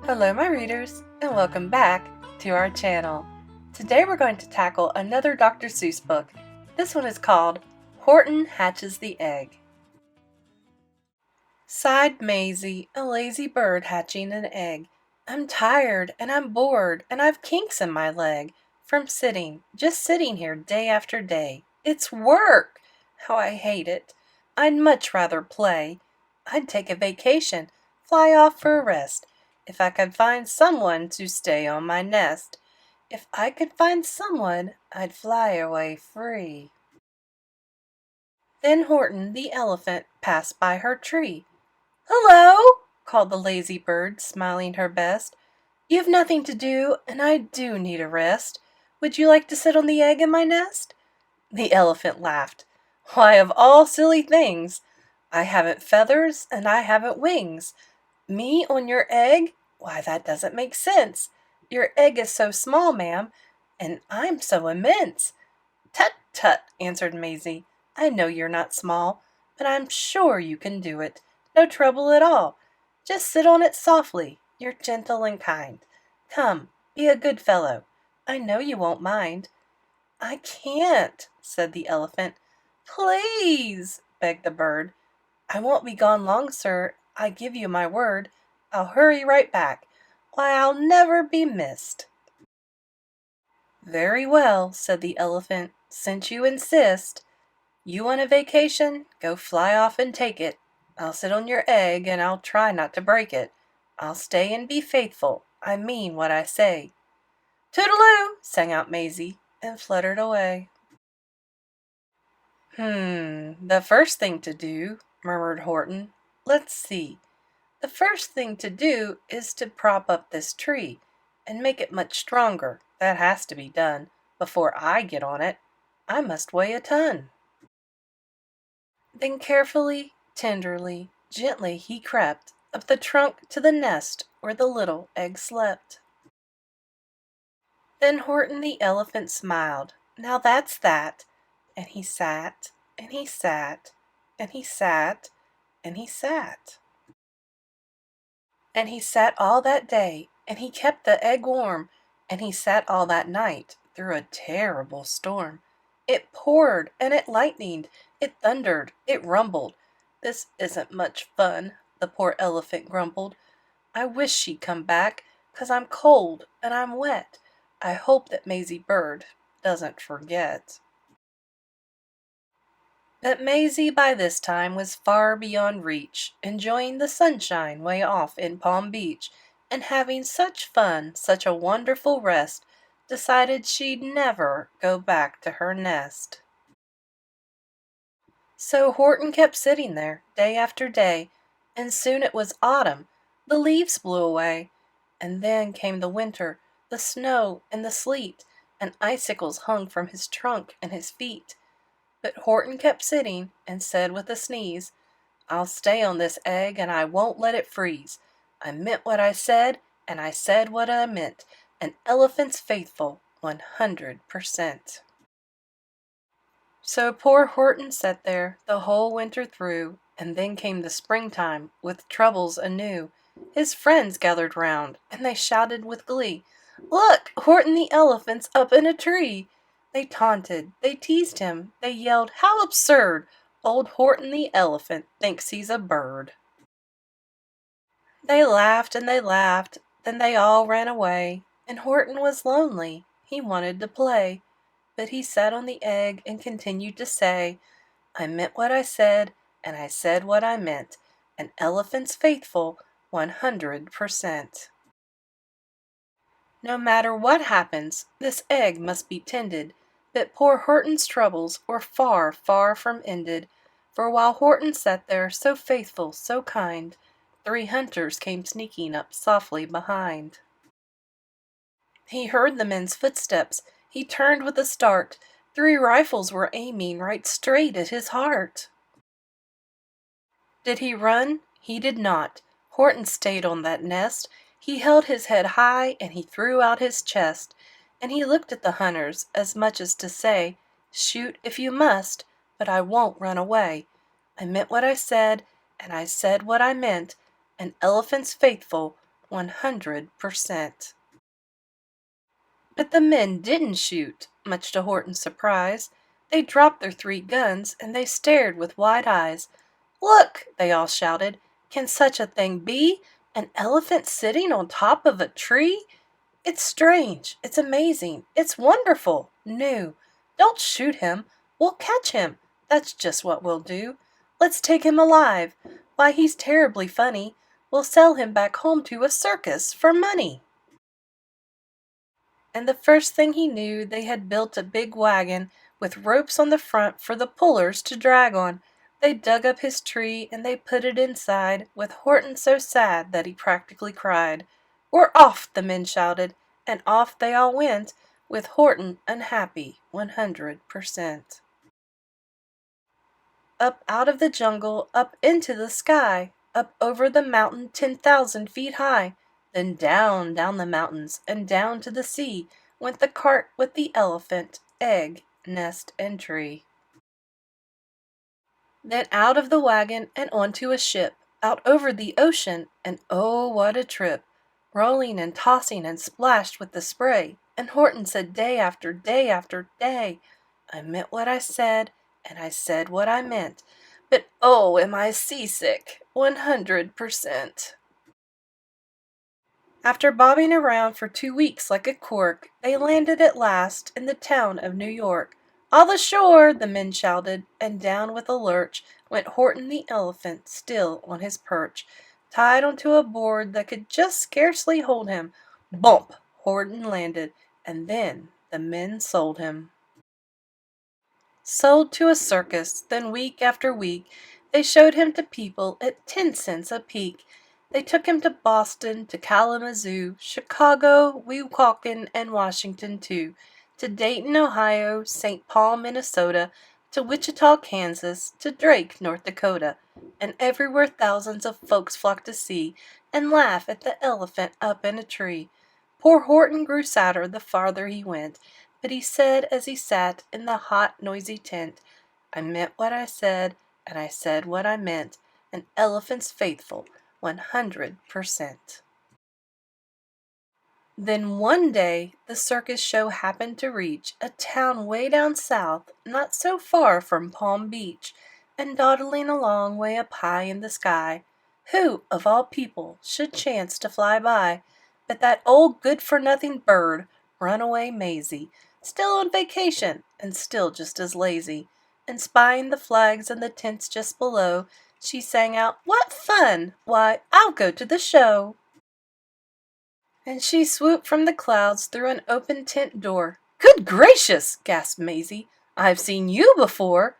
Hello my readers, and welcome back to our channel. Today we're going to tackle another Dr. Seuss book. This one is called Horton Hatches the Egg. Sighed Mayzie, a lazy bird hatching an egg. I'm tired and I'm bored and I've kinks in my leg from just sitting here day after day. It's work! How I hate it. I'd much rather play. I'd take a vacation, fly off for a rest, if I could find someone to stay on my nest. If I could find someone, I'd fly away free. Then Horton the Elephant passed by her tree. "Hello!" called the lazy bird, smiling her best. "You've nothing to do, and I do need a rest. Would you like to sit on the egg in my nest?" The elephant laughed. "Why, of all silly things! I haven't feathers and I haven't wings. Me on your egg? Why, that doesn't make sense. Your egg is so small, ma'am, and I'm so immense." "Tut, tut," answered Mayzie. "I know you're not small, but I'm sure you can do it. No trouble at all. Just sit on it softly. You're gentle and kind. Come, be a good fellow. I know you won't mind." "I can't," said the elephant. "Please," begged the bird. "I won't be gone long, sir. I give you my word. I'll hurry right back. Why, I'll never be missed." "Very well," said the elephant, "since you insist. You want a vacation? Go fly off and take it. I'll sit on your egg and I'll try not to break it. I'll stay and be faithful. I mean what I say." "Toodaloo!" sang out Mayzie, and fluttered away. The first thing to do," murmured Horton. "Let's see. The first thing to do is to prop up this tree and make it much stronger. That has to be done before I get on it. I must weigh a ton." Then carefully, tenderly, gently he crept up the trunk to the nest where the little egg slept. Then Horton the Elephant smiled. "Now that's that." And he sat, and he sat, and he sat, and he sat. And he sat all that day, and he kept the egg warm, and he sat all that night through a terrible storm. It poured, and it lightened, it thundered, it rumbled. "This isn't much fun," the poor elephant grumbled. "I wish she'd come back, 'cause I'm cold and I'm wet. I hope that Mayzie Bird doesn't forget." But Mayzie by this time was far beyond reach, enjoying the sunshine way off in Palm Beach, and having such fun, such a wonderful rest, decided she'd never go back to her nest. So Horton kept sitting there, day after day, and soon it was autumn. The leaves blew away, and then came the winter, the snow and the sleet, and icicles hung from his trunk and his feet. But Horton kept sitting, and said with a sneeze, "I'll stay on this egg, and I won't let it freeze. I meant what I said, and I said what I meant. An elephant's faithful, 100%. So poor Horton sat there the whole winter through, and then came the springtime with troubles anew. His friends gathered round, and they shouted with glee, "Look, Horton the Elephant's up in a tree!" They taunted, they teased him, they yelled, "How absurd! Old Horton the Elephant thinks he's a bird." They laughed and they laughed, then they all ran away, and Horton was lonely. He wanted to play, but he sat on the egg and continued to say, "I meant what I said, and I said what I meant. An elephant's faithful, 100%. No matter what happens, this egg must be tended." But poor Horton's troubles were far, far from ended, for while Horton sat there so faithful, so kind, 3 hunters came sneaking up softly behind. He heard the men's footsteps. He turned with a start. 3 rifles were aiming right straight at his heart. Did he run? He did not. Horton stayed on that nest. He held his head high and he threw out his chest, and he looked at the hunters as much as to say, "Shoot if you must, but I won't run away. I meant what I said, and I said what I meant. An elephant's faithful, 100%. But the men didn't shoot, much to Horton's surprise. They dropped their 3 guns, and they stared with wide eyes. "Look!" they all shouted. "Can such a thing be? An elephant sitting on top of a tree? It's strange, it's amazing, it's wonderful, new. Don't shoot him, we'll catch him. That's just what we'll do. Let's take him alive. Why, he's terribly funny. We'll sell him back home to a circus for money." And the first thing he knew, they had built a big wagon with ropes on the front for the pullers to drag on. They dug up his tree and they put it inside, with Horton so sad that he practically cried. "We're off!" the men shouted, and off they all went, with Horton unhappy 100%. Up out of the jungle, up into the sky, up over the mountain 10,000 feet high. Then down, down the mountains, and down to the sea went the cart with the elephant, egg, nest, and tree. Then out of the wagon and onto a ship, out over the ocean, and oh, what a trip! Rolling and tossing and splashed with the spray, and Horton said day after day after day, "I meant what I said, and I said what I meant, but oh, am I seasick, 100%. After bobbing around for 2 weeks like a cork, they landed at last in the town of New York. "All ashore!" the men shouted, and down with a lurch went Horton the Elephant, still on his perch, tied onto a board that could just scarcely hold him. Bump! Horton landed, and then the men sold him. Sold to a circus, then week after week they showed him to people at 10 cents a peek. They took him to Boston, to Kalamazoo, Chicago, Weehawken, and Washington too, to Dayton, Ohio, St. Paul, Minnesota, to Wichita, Kansas, to Drake, North Dakota, and everywhere thousands of folks flocked to see and laugh at the elephant up in a tree. Poor Horton grew sadder the farther he went, but he said as he sat in the hot, noisy tent, "I meant what I said, and I said what I meant, an elephant's faithful, 100%. Then one day the circus show happened to reach a town way down south, not so far from Palm Beach, and dawdling along way up high in the sky, who, of all people, should chance to fly by, but that old good-for-nothing bird, runaway Mayzie, still on vacation, and still just as lazy, and spying the flags and the tents just below, she sang out, "What fun! Why, I'll go to the show!" And she swooped from the clouds through an open tent door. "Good gracious!" gasped Mayzie. "I've seen you before!"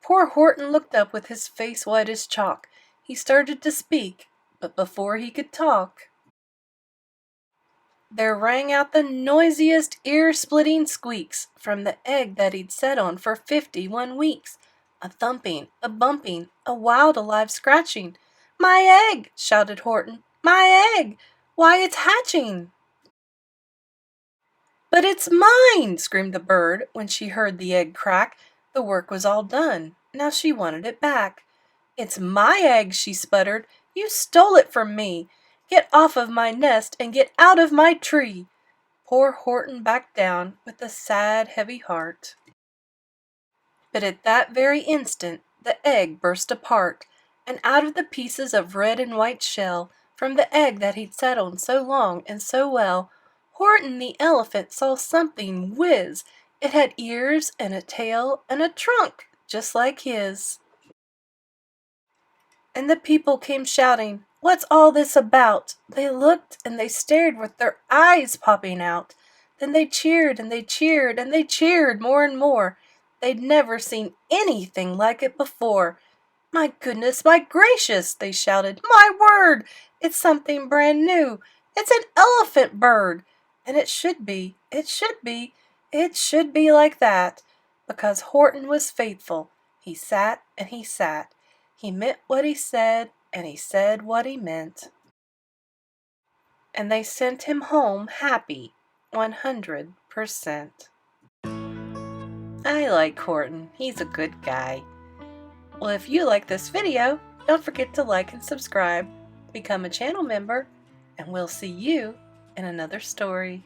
Poor Horton looked up with his face white as chalk. He started to speak, but before he could talk, there rang out the noisiest, ear-splitting squeaks from the egg that he'd sat on for 51 weeks. A thumping, a bumping, a wild alive scratching. "My egg!" shouted Horton. "My egg! Why, it's hatching!" "But it's mine!" screamed the bird when she heard the egg crack. The work was all done. Now she wanted it back. "It's my egg!" she sputtered. "You stole it from me! Get off of my nest and get out of my tree!" Poor Horton backed down with a sad, heavy heart. But at that very instant the egg burst apart, and out of the pieces of red and white shell, from the egg that he'd sat on so long and so well, Horton the Elephant saw something whiz. It had ears and a tail and a trunk, just like his. And the people came shouting, "What's all this about?" They looked and they stared with their eyes popping out. Then they cheered and they cheered and they cheered more and more. They'd never seen anything like it before. "My goodness, my gracious!" they shouted. "My word! It's something brand new. It's an elephant bird! And it should be, it should be, it should be like that." Because Horton was faithful. He sat and he sat. He meant what he said, and he said what he meant. And they sent him home happy, 100%. I like Horton. He's a good guy. Well, if you like this video, don't forget to like and subscribe, become a channel member, and we'll see you in another story.